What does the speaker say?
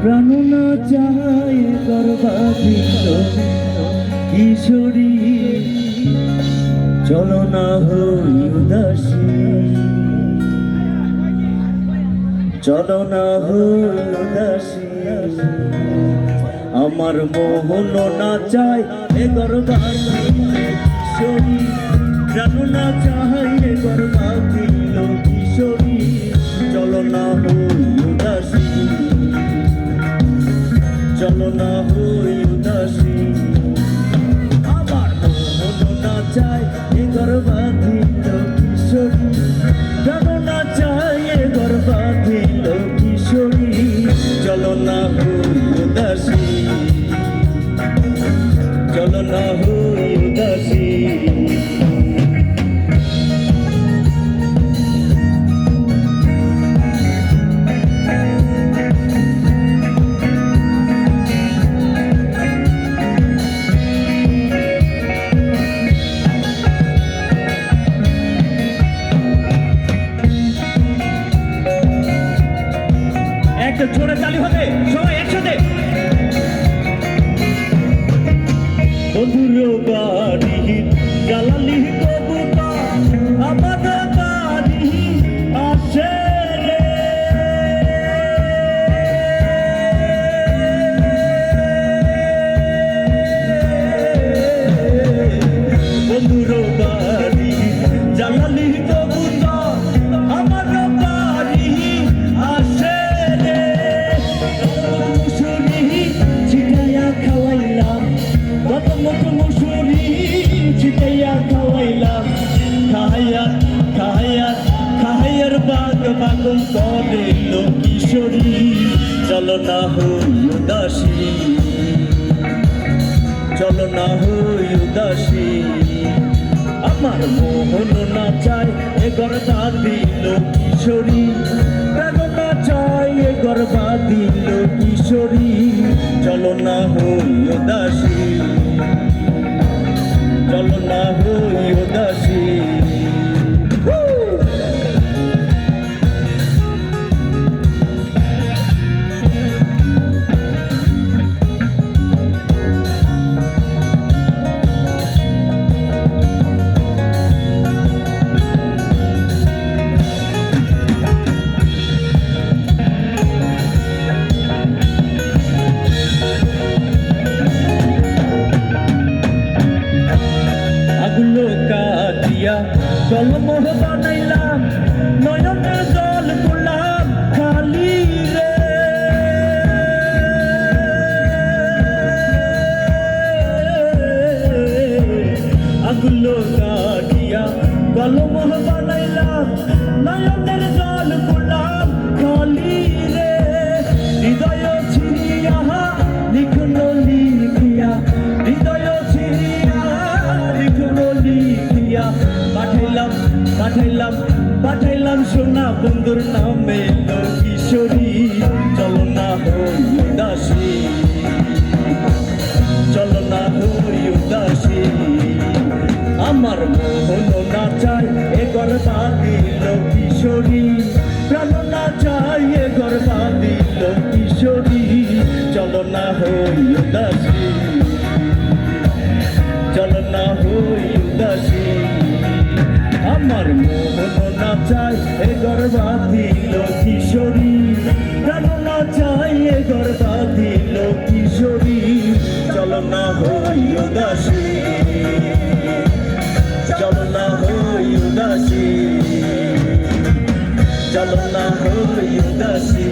প্রাণ না চায় গর্বাধিত কিশোরী, চলো না হই উদাসী, চলো না হই উদাসী। আমার মোহন না চায় এ গর্বাধিত কিশোরী, প্রাণ না চায় এ গর্বাধিত কিশোরী, চলো না হই উদাসী, চলো না হই উদাসী। আমার মোহন না চায় এ গর্বাধিত কিশোরী, প্রাণ না চায় এ গর্বাধিত কিশোরী, চলো না হই উদাসী, চলো না হই উদাসী। একটা জোরে তালি হবে সবাই একসাথে। বন্ধুর বাড়ি জ্বালালি কবুতর আমার বাড়ি আসে রে, বন্ধুর বাড়ি জ্বালালি কবুতর আমার বাড়ি আসে রে। কত মতো মুসুরি ছিটাইয়া খাওয়াইলাম, খাইয়া খাইয়া খাইয়ার বাগ বাগম করে কিশোরী, চলো না হই উদাসী, চলো না হই উদাসী। আমার মোহন না চায় এ গর্বা দিল কিশোরী, প্রাণ না চায় এ গর্বা দিল কিশোরী, চলো না হই উদাসী, চলো না হই উদাসী। জলমোহ বানাইলাম নয়নের জল করলাম খালি রে, আগুলো কাটিয়া জলমোহ বানাইলাম নয়নের জল করলাম খালি রে। হৃদয় ছিড়িয়া লিখলো লিখিয়া, হৃদয় ছিড়িয়া লিখলো লিখিয়া, পাঠাইলাম পাঠাইলাম পাঠাইলাম সোনা বন্ধুর নামে কিশোরী, চলো না হই উদাসী, চলো না হই উদাসী। আমার মোহন না চায় এ গর্বা দিল কিশোরী, প্রাণ না চায় এ গর্বা দিল কিশোরী, চলো না হই উদাসী, চলো না হই উদাসী। আমার মোহন না চায় এ গর্বা দিল কিশোরী, প্রাণ না চায় এ গর্বা দিল কিশোরী, চলো না হই উদাসী, চলো না হই উদাসী, চলো না হই উদাসী।